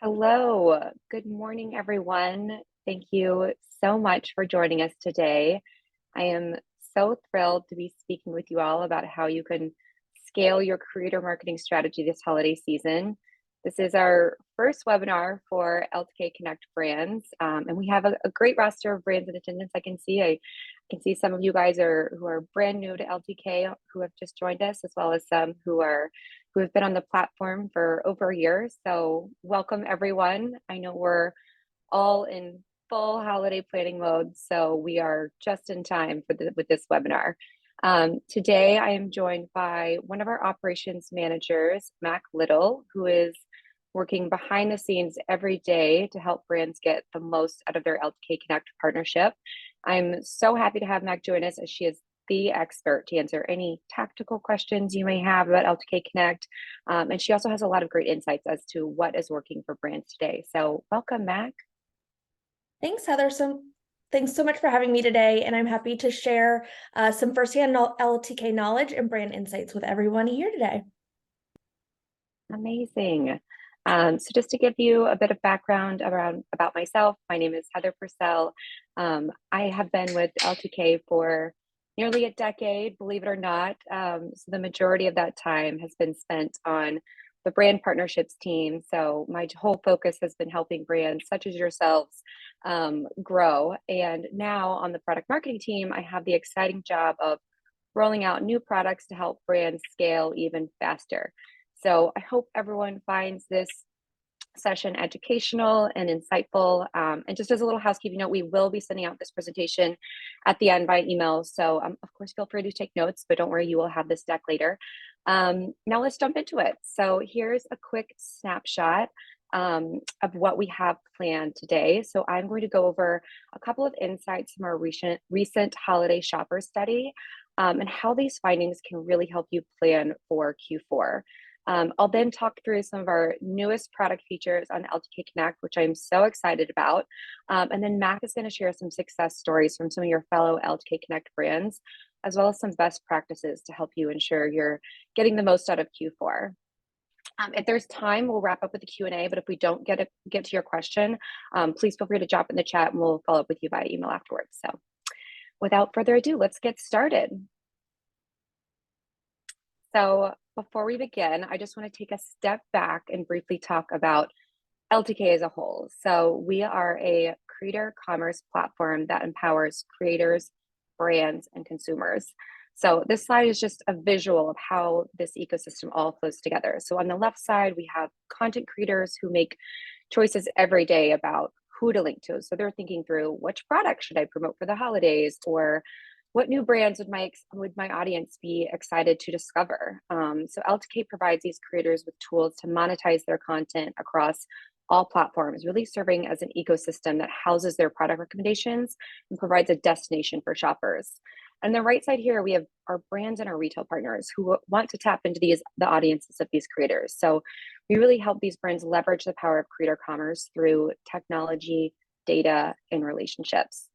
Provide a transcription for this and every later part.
Hello, good morning, everyone. Thank you so much for joining us today. I am so thrilled to be speaking with you all about how you can scale your creator marketing strategy this holiday season. This is our first webinar for LTK Connect brands, and we have a great roster of brands in attendance. I can see some of you guys who are brand new to LTK who have just joined us, as well as some who have been on the platform for over a year. So welcome, everyone. I know we're all in full holiday planning mode, so we are just in time with this webinar. Today, I am joined by one of our operations managers, Mac Little, who is working behind the scenes every day to help brands get the most out of their LTK Connect partnership. I'm so happy to have Mac join us, as she is the expert to answer any tactical questions you may have about LTK Connect. And she also has a lot of great insights as to what is working for brands today. So welcome, Mac. Thanks, Heather. Thanks so much for having me today, and I'm happy to share some firsthand LTK knowledge and brand insights with everyone here today. Amazing. So just to give you a bit of background about myself, my name is Heather Purcell. I have been with LTK for nearly a decade, believe it or not. So the majority of that time has been spent on the brand partnerships team. So my whole focus has been helping brands such as yourselves grow. And now on the product marketing team, I have the exciting job of rolling out new products to help brands scale even faster. So I hope everyone finds this session educational and insightful. And just as a little housekeeping note, we will be sending out this presentation at the end by email. So of course, feel free to take notes, but don't worry, you will have this deck later. Now let's jump into it. So here's a quick snapshot of what we have planned today. So I'm going to go over a couple of insights from our recent holiday shopper study and how these findings can really help you plan for Q4. I'll then talk through some of our newest product features on LTK Connect, which I'm so excited about. And then Mac is going to share some success stories from some of your fellow LTK Connect brands, as well as some best practices to help you ensure you're getting the most out of Q4. If there's time, we'll wrap up with the Q&A, but if we don't get to your question, please feel free to drop in the chat and we'll follow up with you via email afterwards. So without further ado, let's get started. So before we begin, I just want to take a step back and briefly talk about LTK as a whole. So we are a creator commerce platform that empowers creators, brands, and consumers. So this slide is just a visual of how this ecosystem all flows together. So on the left side, we have content creators who make choices every day about who to link to. So they're thinking through, which product should I promote for the holidays, or what new brands would my audience be excited to discover? So LTK provides these creators with tools to monetize their content across all platforms, really serving as an ecosystem that houses their product recommendations and provides a destination for shoppers. On the right side here, we have our brands and our retail partners who want to tap into the audiences of these creators. So we really help these brands leverage the power of creator commerce through technology, data, and relationships.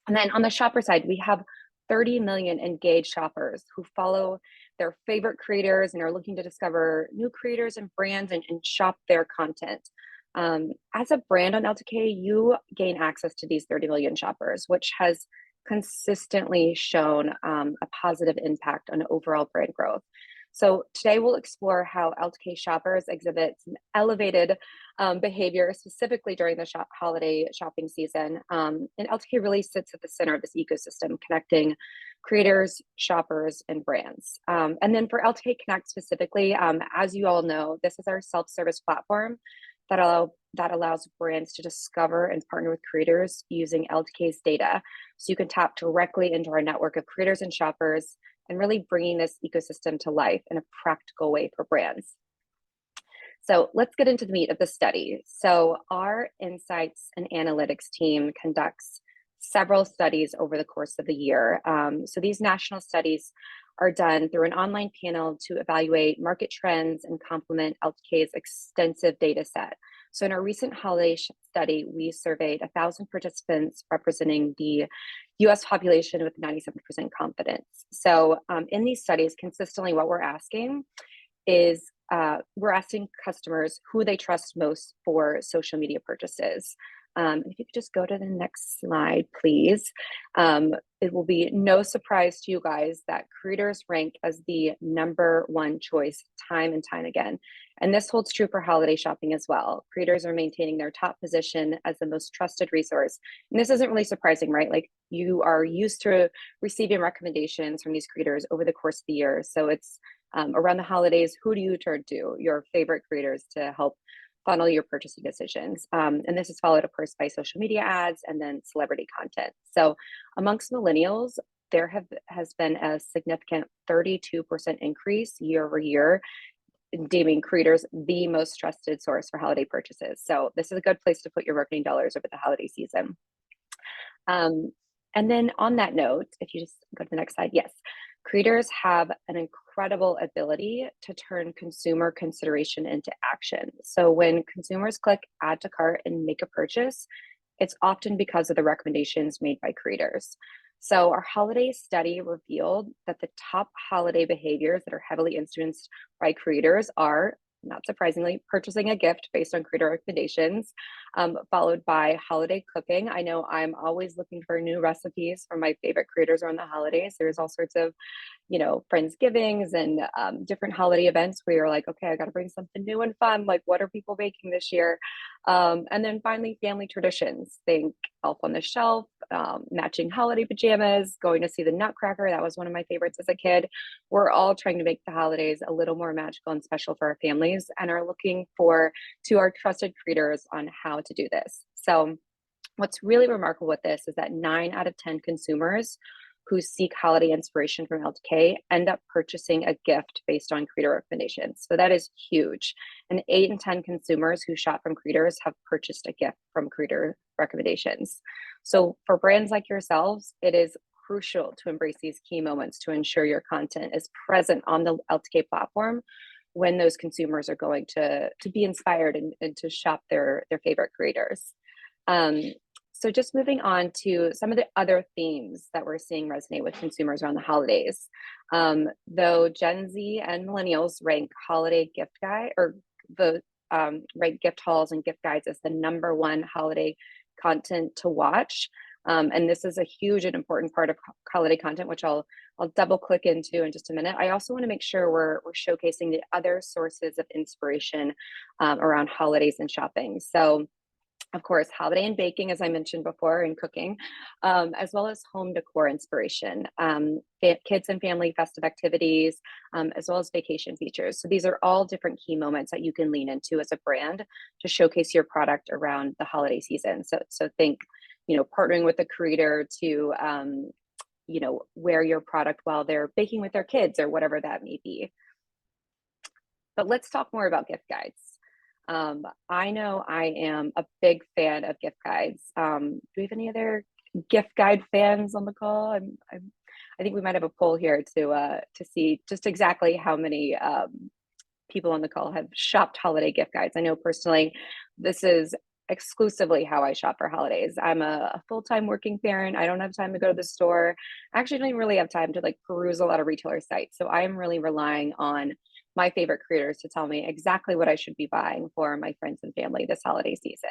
And then on the shopper side, we have 30 million engaged shoppers who follow their favorite creators and are looking to discover new creators and brands and shop their content. As a brand on LTK, you gain access to these 30 million shoppers, which has consistently shown a positive impact on overall brand growth. So today we'll explore how LTK shoppers exhibit some elevated behavior, specifically during the holiday shopping season. And LTK really sits at the center of this ecosystem, connecting creators, shoppers, and brands. And then for LTK Connect specifically, as you all know, this is our self-service platform that allows brands to discover and partner with creators using LTK's data. So you can tap directly into our network of creators and shoppers and really bringing this ecosystem to life in a practical way for brands. So let's get into the meat of the study. So our insights and analytics team conducts several studies over the course of the year. So these national studies are done through an online panel to evaluate market trends and complement LTK's extensive data set. So in our recent holiday study, we surveyed 1,000 participants representing the US population with 97% confidence. So in these studies, consistently what we're asking is we're asking customers who they trust most for social media purchases. If you could just go to the next slide, please. It will be no surprise to you guys that creators rank as the #1 choice time and time again. And this holds true for holiday shopping as well. Creators are maintaining their top position as the most trusted resource. And this isn't really surprising, right? Like, you are used to receiving recommendations from these creators over the course of the year. So it's around the holidays, who do you turn to? Your favorite creators to help funnel your purchasing decisions. And this is followed, of course, by social media ads and then celebrity content. So amongst millennials, there has been a significant 32% increase year over year in deeming creators the most trusted source for holiday purchases. So this is a good place to put your marketing dollars over the holiday season. And then on that note, if you just go to the next slide, yes, creators have an incredible ability to turn consumer consideration into action. So when consumers click add to cart and make a purchase, it's often because of the recommendations made by creators. So our holiday study revealed that the top holiday behaviors that are heavily influenced by creators are, not surprisingly, purchasing a gift based on creator recommendations, followed by holiday cooking. I know I'm always looking for new recipes from my favorite creators around the holidays. There's all sorts of, Friendsgivings and different holiday events where you're like, okay, I got to bring something new and fun. Like, what are people baking this year? And then finally, family traditions. Think Elf on the Shelf, matching holiday pajamas, going to see the Nutcracker. That was one of my favorites as a kid. We're all trying to make the holidays a little more magical and special for our families and are looking to our trusted creators on how to do this. So what's really remarkable with this is that 9 out of 10 consumers who seek holiday inspiration from LTK end up purchasing a gift based on creator recommendations. So that is huge. And 8 in 10 consumers who shop from creators have purchased a gift from creator recommendations. So for brands like yourselves, it is crucial to embrace these key moments to ensure your content is present on the LTK platform when those consumers are going to be inspired and to shop their favorite creators. So just moving on to some of the other themes that we're seeing resonate with consumers around the holidays. Though Gen Z and millennials rank holiday gift guide or rank gift hauls and gift guides as the #1 holiday content to watch. And this is a huge and important part of holiday content, which I'll double click into in just a minute. I also want to make sure we're showcasing the other sources of inspiration around holidays and shopping. So of course, holiday and baking, as I mentioned before, and cooking, as well as home decor inspiration, kids and family festive activities, as well as vacation features. So these are all different key moments that you can lean into as a brand to showcase your product around the holiday season. So think, partnering with a creator to, wear your product while they're baking with their kids or whatever that may be. But let's talk more about gift guides. I know I am a big fan of gift guides. Do we have any other gift guide fans on the call? I think we might have a poll here to see just exactly how many people on the call have shopped holiday gift guides. I know personally, this is exclusively how I shop for holidays. I'm a full-time working parent. I don't have time to go to the store. I actually don't even really have time to peruse a lot of retailer sites. So I am really relying on my favorite creators to tell me exactly what I should be buying for my friends and family this holiday season.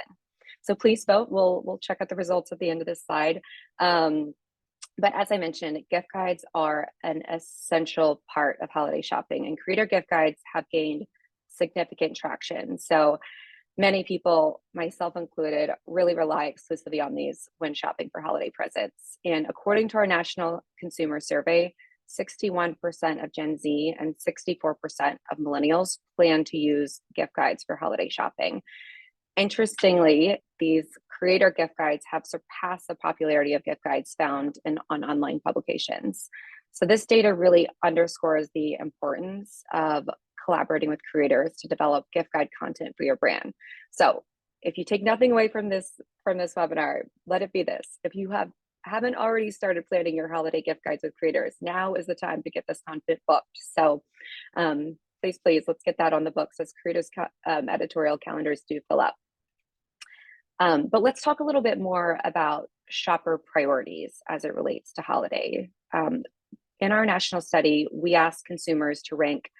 So please vote. We'll check out the results at the end of this slide. But as I mentioned, gift guides are an essential part of holiday shopping, and creator gift guides have gained significant traction. So many people, myself included, really rely exclusively on these when shopping for holiday presents. And according to our national consumer survey, 61% of Gen Z and 64% of millennials plan to use gift guides for holiday shopping. Interestingly, these creator gift guides have surpassed the popularity of gift guides found on online publications. So this data really underscores the importance of collaborating with creators to develop gift guide content for your brand. So if you take nothing away from this webinar, let it be this. If you haven't already started planning your holiday gift guides with creators, now is the time to get this content booked. So please, let's get that on the books as creators' editorial calendars do fill up. But let's talk a little bit more about shopper priorities as it relates to holiday. In our national study, we asked consumers to rank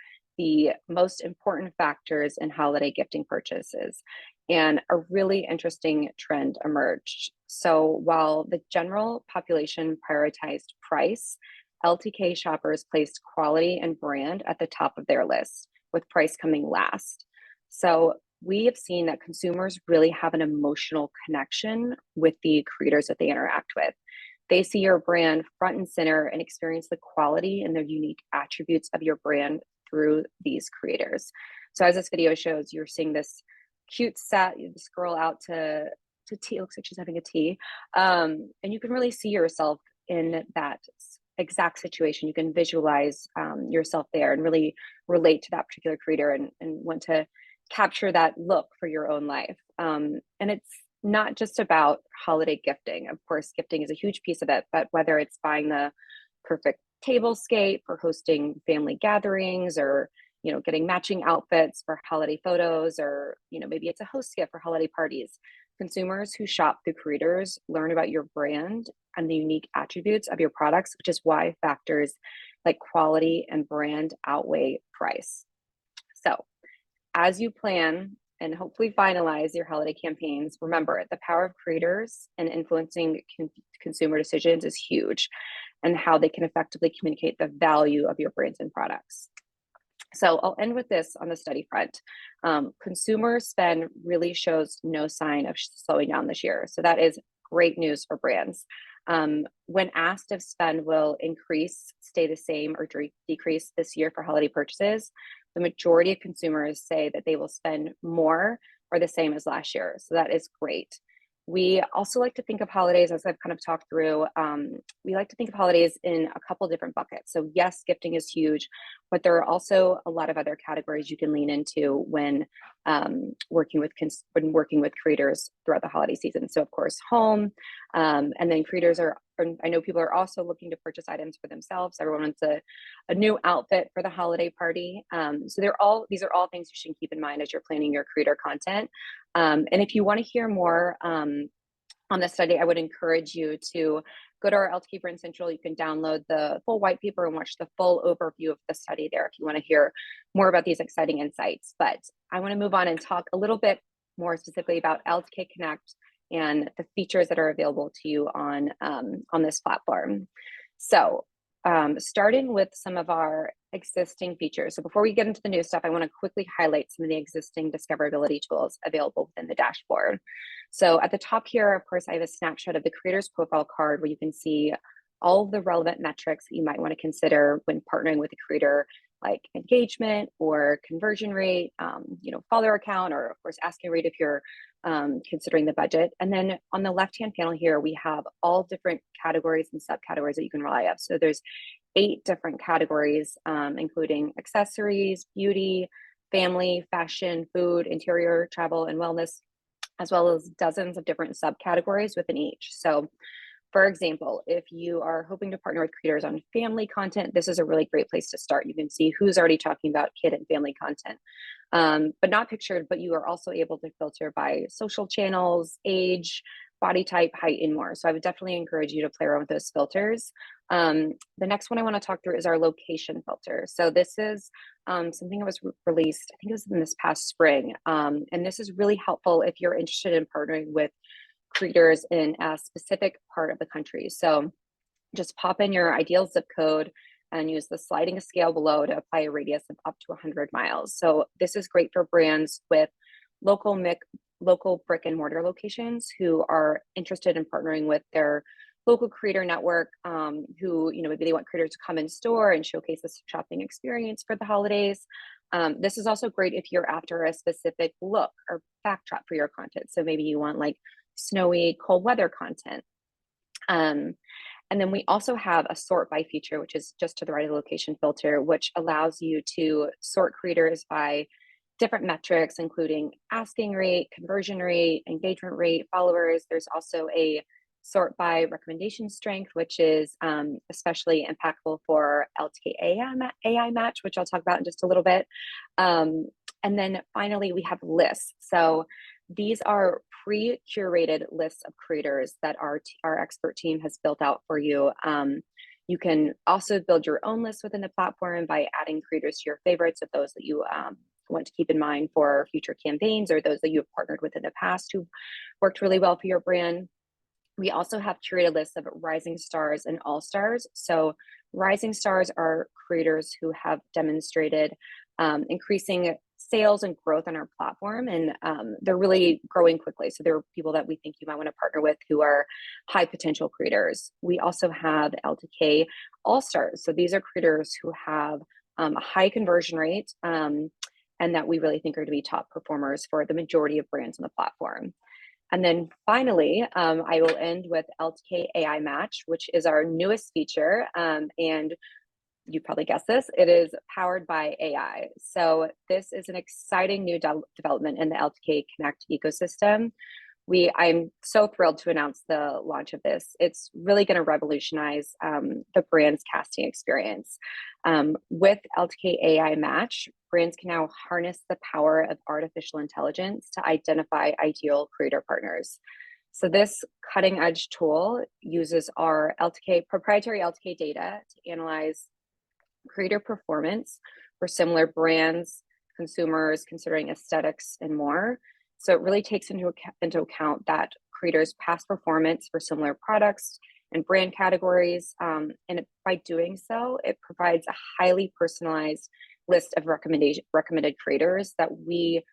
the most important factors in holiday gifting purchases. And a really interesting trend emerged. So while the general population prioritized price, LTK shoppers placed quality and brand at the top of their list, with price coming last. So we have seen that consumers really have an emotional connection with the creators that they interact with. They see your brand front and center and experience the quality and the unique attributes of your brand through these creators. So as this video shows, you're seeing this cute set. You scroll out to tea. It looks like she's having a tea. And you can really see yourself in that exact situation. You can visualize yourself there and really relate to that particular creator and want to capture that look for your own life. And it's not just about holiday gifting. Of course, gifting is a huge piece of it, but whether it's buying the perfect tablescape for hosting family gatherings, or getting matching outfits for holiday photos, or maybe it's a host gift for holiday parties. Consumers who shop through creators learn about your brand and the unique attributes of your products, which is why factors like quality and brand outweigh price. So as you plan and hopefully finalize your holiday campaigns, remember the power of creators and influencing consumer decisions is huge, and how they can effectively communicate the value of your brands and products. So I'll end with this on the study front. Consumer spend really shows no sign of slowing down this year. So that is great news for brands. When asked if spend will increase, stay the same, or decrease this year for holiday purchases, the majority of consumers say that they will spend more or the same as last year. So that is great. We also like to think of holidays, as I've kind of talked through, we like to think of holidays in a couple different buckets. So yes, gifting is huge, but there are also a lot of other categories you can lean into when working with creators throughout the holiday season. So of course, home, and then creators I know people are also looking to purchase items for themselves. Everyone wants a new outfit for the holiday party. So these are all things you should keep in mind as you're planning your creator content. And if you want to hear more on this study, I would encourage you to go to our LTK Brand Central. You can download the full white paper and watch the full overview of the study there if you want to hear more about these exciting insights. But I want to move on and talk a little bit more specifically about LTK Connect and the features that are available to you on this platform. So starting with some of our existing features. So before we get into the new stuff, I want to quickly highlight some of the existing discoverability tools available within the dashboard. So at the top here, of course, I have a snapshot of the creator's profile card where you can see all of the relevant metrics that you might want to consider when partnering with a creator, like engagement or conversion rate, follower count, or of course asking rate if you're considering the budget. And then on the left-hand panel here, we have all different categories and subcategories that you can rely on. So there's 8 different categories, including accessories, beauty, family, fashion, food, interior, travel, and wellness, as well as dozens of different subcategories within each. So for example, if you are hoping to partner with creators on family content, this is a really great place to start. You can see who's already talking about kid and family content, but not pictured, but you are also able to filter by social channels, age, body type, height, and more. So I would definitely encourage you to play around with those filters. The next one I want to talk through is our location filter. So this is something that was released, I think it was in this past spring. And this is really helpful if you're interested in partnering with creators in a specific part of the country. So just pop in your ideal zip code and use the sliding scale below to apply a radius of up to 100 miles. So this is great for brands with local brick and mortar locations who are interested in partnering with their local creator network, who maybe they want creators to come in store and showcase this shopping experience for the holidays. This is also great if you're after a specific look or backdrop for your content. So maybe you want like snowy, cold weather content. And then we also have a sort by feature, which is just to the right of the location filter, which allows you to sort creators by different metrics, including asking rate, conversion rate, engagement rate, followers. There's also a sort by recommendation strength, which is especially impactful for LTK AI match, which I'll talk about in just a little bit. And then finally, we have lists. So these are pre-curated lists of creators that our expert team has built out for you. You can also build your own list within the platform by adding creators to your favorites of those that you want to keep in mind for future campaigns, or those that you have partnered with in the past who worked really well for your brand. We also have curated lists of rising stars and all stars. So rising stars are creators who have demonstrated increasing sales and growth on our platform, and they're really growing quickly. So there are people that we think you might want to partner with who are high potential creators. We also have LTK All Stars. So these are creators who have a high conversion rate and that we really think are to be top performers for the majority of brands on the platform. And then finally, I will end with LTK AI Match, which is our newest feature. And you probably guessed this, it is powered by AI. So this is an exciting new development in the LTK Connect ecosystem. I'm so thrilled to announce the launch of this. It's really going to revolutionize the brand's casting experience. With LTK AI Match, brands can now harness the power of artificial intelligence to identify ideal creator partners. So this cutting edge tool uses our proprietary LTK data to analyze creator performance for similar brands, consumers considering aesthetics and more. So it really takes into account that creators' past performance for similar products and brand categories. By doing so, it provides a highly personalized list of recommended creators that the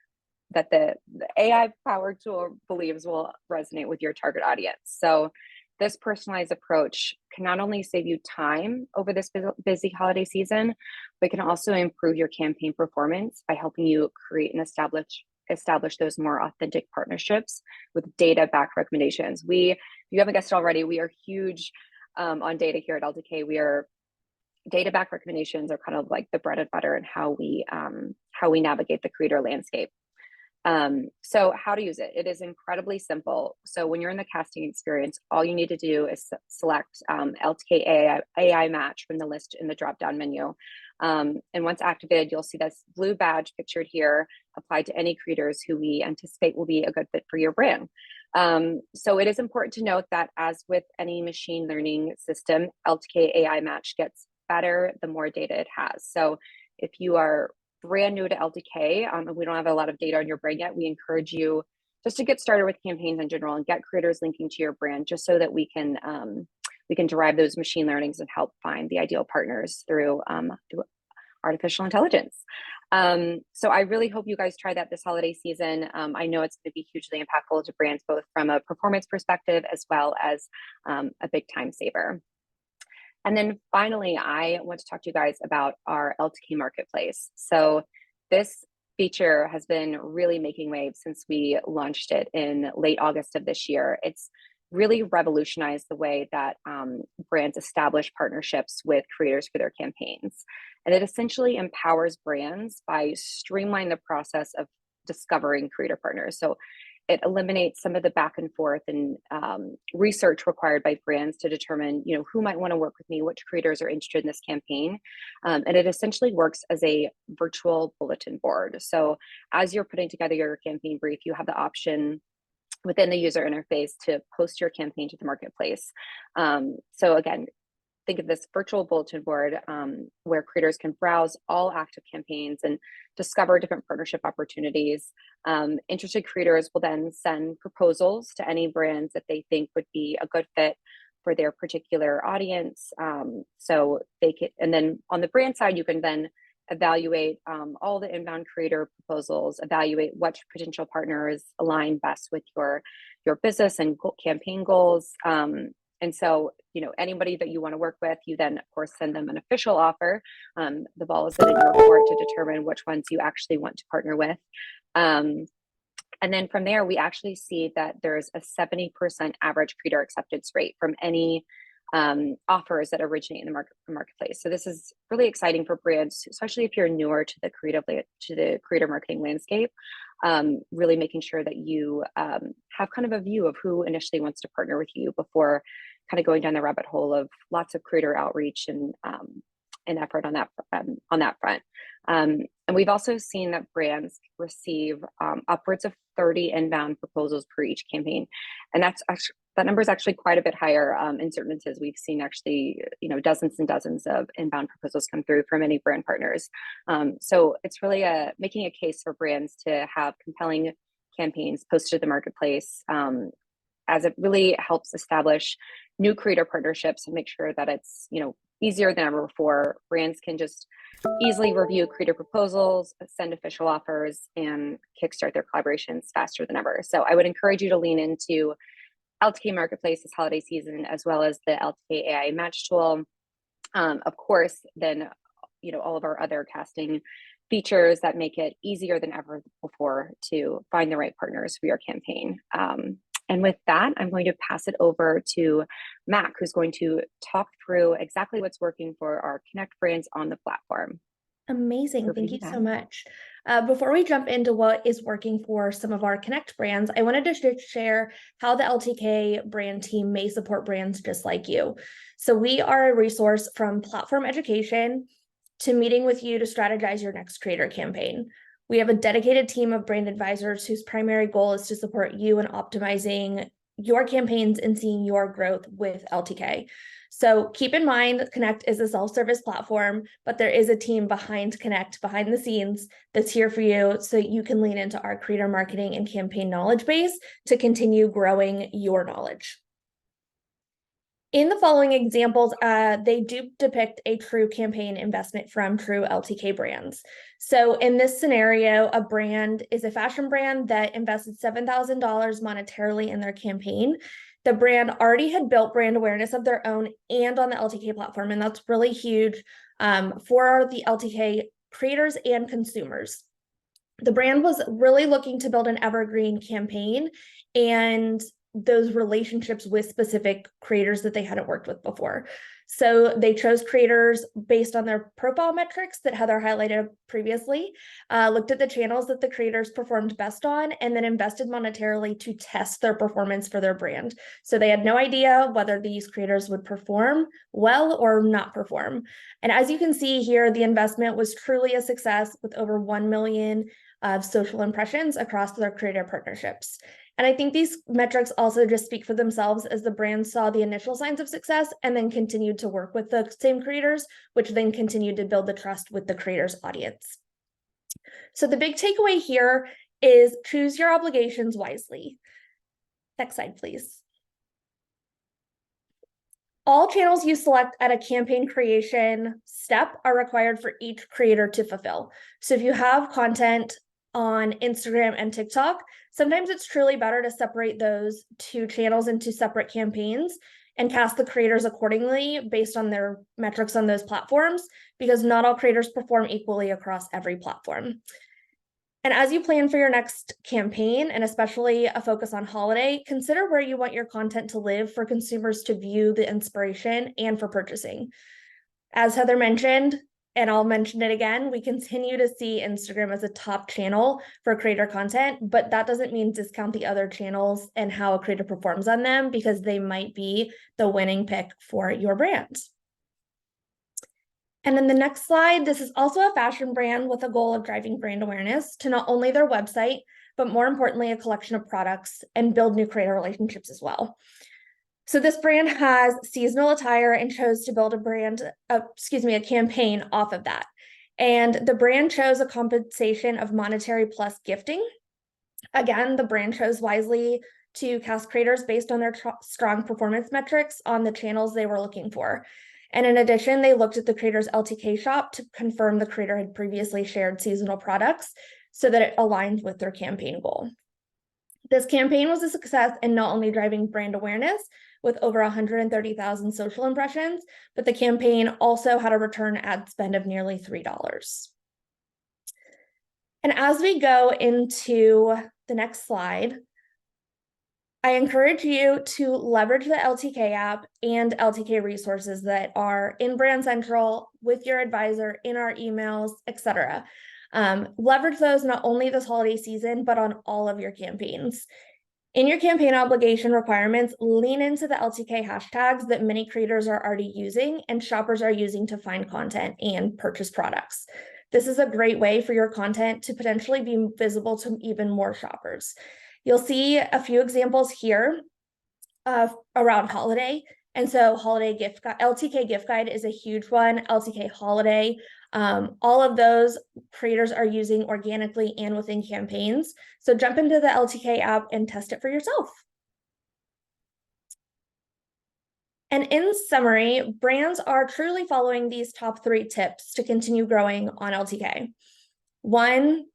AI powered tool believes will resonate with your target audience. So this personalized approach can not only save you time over this busy holiday season, but can also improve your campaign performance by helping you create and establish those more authentic partnerships with data-backed recommendations. If you haven't guessed it already, we are huge on data here at LTK. Data-backed recommendations are kind of like the bread and butter and how we navigate the creator landscape. So how to use it? It is incredibly simple. So when you're in the casting experience, all you need to do is select LTK AI Match from the list in the drop-down menu. And once activated, you'll see this blue badge pictured here applied to any creators who we anticipate will be a good fit for your brand. So it is important to note that as with any machine learning system, LTK AI Match gets better the more data it has. So if you are brand new to LTK and we don't have a lot of data on your brand yet, we encourage you just to get started with campaigns in general and get creators linking to your brand, just so that we can derive those machine learnings and help find the ideal partners through artificial intelligence. So I really hope you guys try that this holiday season. I know it's going to be hugely impactful to brands, both from a performance perspective as well as a big time saver. And then finally, I want to talk to you guys about our LTK Marketplace. So this feature has been really making waves since we launched it in late August of this year. It's really revolutionized the way that brands establish partnerships with creators for their campaigns. And it essentially empowers brands by streamlining the process of discovering creator partners. So it eliminates some of the back and forth and research required by brands to determine, who might want to work with me, which creators are interested in this campaign. And it essentially works as a virtual bulletin board. So as you're putting together your campaign brief, you have the option within the user interface to post your campaign to the marketplace. So again, think of this virtual bulletin board where creators can browse all active campaigns and discover different partnership opportunities. Interested creators will then send proposals to any brands that they think would be a good fit for their particular audience. So they can, and then on the brand side, you can then evaluate all the inbound creator proposals, evaluate which potential partners align best with your business and campaign goals. And so, anybody that you want to work with, you then, of course, send them an official offer. The ball is then in your court to determine which ones you actually want to partner with. And then from there, we actually see that there's a 70% average creator acceptance rate from any offers that originate in the marketplace. So this is really exciting for brands, especially if you're newer to the creator marketing landscape. Really making sure that you have kind of a view of who initially wants to partner with you before kind of going down the rabbit hole of lots of creator outreach and an effort on that front. And we've also seen that brands receive upwards of 30 inbound proposals per each campaign, and that number is actually quite a bit higher. In certain instances, we've seen actually, dozens and dozens of inbound proposals come through from many brand partners. So it's really making a case for brands to have compelling campaigns posted to the marketplace, as it really helps establish new creator partnerships and make sure that it's easier than ever before. Brands can just easily review creator proposals, send official offers, and kickstart their collaborations faster than ever. So I would encourage you to lean into LTK Marketplace this holiday season, as well as the LTK AI Match tool. Of course, then all of our other casting features that make it easier than ever before to find the right partners for your campaign. And with that, I'm going to pass it over to Mac, who's going to talk through exactly what's working for our Connect brands on the platform. Amazing. Thank you so much. Before we jump into what is working for some of our Connect brands, I wanted to share how the LTK brand team may support brands just like you. So we are a resource from platform education to meeting with you to strategize your next creator campaign. We have a dedicated team of brand advisors whose primary goal is to support you in optimizing your campaigns and seeing your growth with LTK. So keep in mind, Connect is a self-service platform, but there is a team behind Connect, behind the scenes, that's here for you so you can lean into our creator marketing and campaign knowledge base to continue growing your knowledge. In the following examples, they do depict a true campaign investment from true LTK brands. So in this scenario, a brand is a fashion brand that invested $7,000 monetarily in their campaign. The brand already had built brand awareness of their own and on the LTK platform, and that's really huge for the LTK creators and consumers. The brand was really looking to build an evergreen campaign and those relationships with specific creators that they hadn't worked with before. So they chose creators based on their profile metrics that Heather highlighted previously, looked at the channels that the creators performed best on, and then invested monetarily to test their performance for their brand. So they had no idea whether these creators would perform well or not perform. And as you can see here, the investment was truly a success with over 1 million of social impressions across their creator partnerships. And I think these metrics also just speak for themselves as the brand saw the initial signs of success and then continued to work with the same creators, which then continued to build the trust with the creators' audience. So the big takeaway here is choose your obligations wisely. Next slide, please. All channels you select at a campaign creation step are required for each creator to fulfill. So if you have content on Instagram and TikTok, sometimes it's truly better to separate those two channels into separate campaigns and cast the creators accordingly based on their metrics on those platforms, because not all creators perform equally across every platform. And as you plan for your next campaign, and especially a focus on holiday, consider where you want your content to live for consumers to view the inspiration and for purchasing. As Heather mentioned, and I'll mention it again, we continue to see Instagram as a top channel for creator content, but that doesn't mean discount the other channels and how a creator performs on them, because they might be the winning pick for your brand. And then the next slide, this is also a fashion brand with a goal of driving brand awareness to not only their website, but more importantly, a collection of products and build new creator relationships as well. So this brand has seasonal attire and chose to build a campaign off of that. And the brand chose a compensation of monetary plus gifting. Again, the brand chose wisely to cast creators based on their strong performance metrics on the channels they were looking for. And in addition, they looked at the creator's LTK shop to confirm the creator had previously shared seasonal products so that it aligned with their campaign goal. This campaign was a success in not only driving brand awareness with over 130,000 social impressions, but the campaign also had a return ad spend of nearly $3. And as we go into the next slide, I encourage you to leverage the LTK app and LTK resources that are in Brand Central with your advisor, in our emails, etc. Leverage those not only this holiday season, but on all of your campaigns. In your campaign obligation requirements, lean into the LTK hashtags that many creators are already using and shoppers are using to find content and purchase products. This is a great way for your content to potentially be visible to even more shoppers. You'll see a few examples here around holiday. And so holiday gift guide, LTK gift guide is a huge one, LTK holiday. All of those creators are using organically and within campaigns. So jump into the LTK app and test it for yourself. And in summary, brands are truly following these top 3 tips to continue growing on LTK. One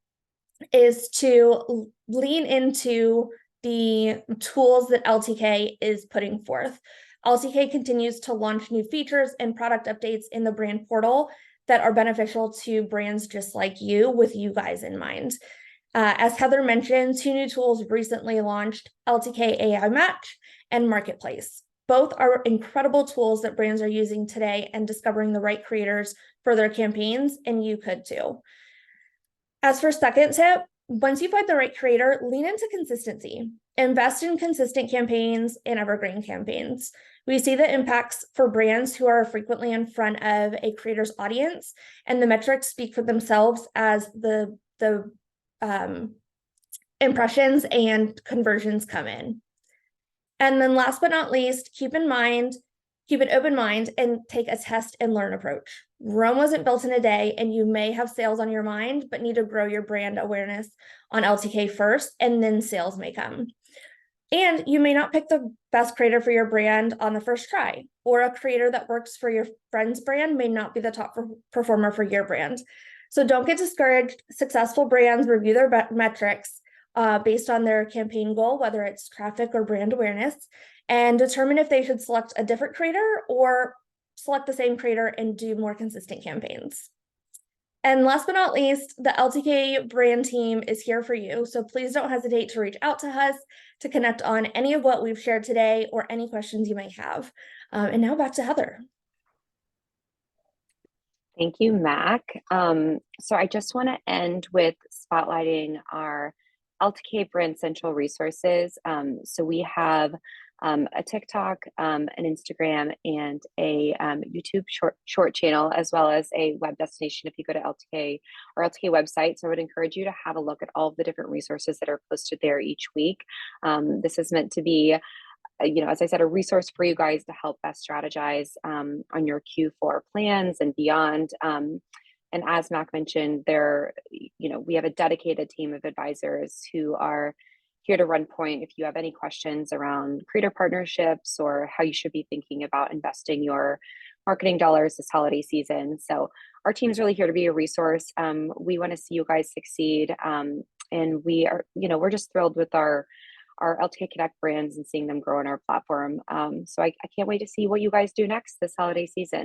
is to lean into the tools that LTK is putting forth. LTK continues to launch new features and product updates in the brand portal that are beneficial to brands just like you, with you guys in mind. As Heather mentioned, 2 new tools recently launched, LTK AI Match and Marketplace. Both are incredible tools that brands are using today and discovering the right creators for their campaigns, and you could too. As for second tip, once you find the right creator, lean into consistency. Invest in consistent campaigns and evergreen campaigns. We see the impacts for brands who are frequently in front of a creator's audience, and the metrics speak for themselves as the impressions and conversions come in. And then last but not least, keep an open mind and take a test and learn approach. Rome wasn't built in a day, and you may have sales on your mind, but need to grow your brand awareness on LTK first, and then sales may come. And you may not pick the best creator for your brand on the first try, or a creator that works for your friend's brand may not be the top performer for your brand. So don't get discouraged. Successful brands review their metrics based on their campaign goal, whether it's traffic or brand awareness, and determine if they should select a different creator or select the same creator and do more consistent campaigns. And last but not least, the LTK brand team is here for you. So please don't hesitate to reach out to us to connect on any of what we've shared today or any questions you may have. And now back to Heather. Thank you, Mac. So I just want to end with spotlighting our LTK Brand Central resources. So we have a TikTok, an Instagram, and a YouTube short channel, as well as a web destination if you go to LTK or LTK website. So I would encourage you to have a look at all of the different resources that are posted there each week. This is meant to be, as I said, a resource for you guys to help best strategize on your Q4 plans and beyond. And as Mac mentioned, we have a dedicated team of advisors who are here to run point if you have any questions around creator partnerships or how you should be thinking about investing your marketing dollars this holiday season. So our team is really here to be a resource. We want to see you guys succeed. And we're just thrilled with our LTK Connect brands and seeing them grow on our platform. So I can't wait to see what you guys do next this holiday season.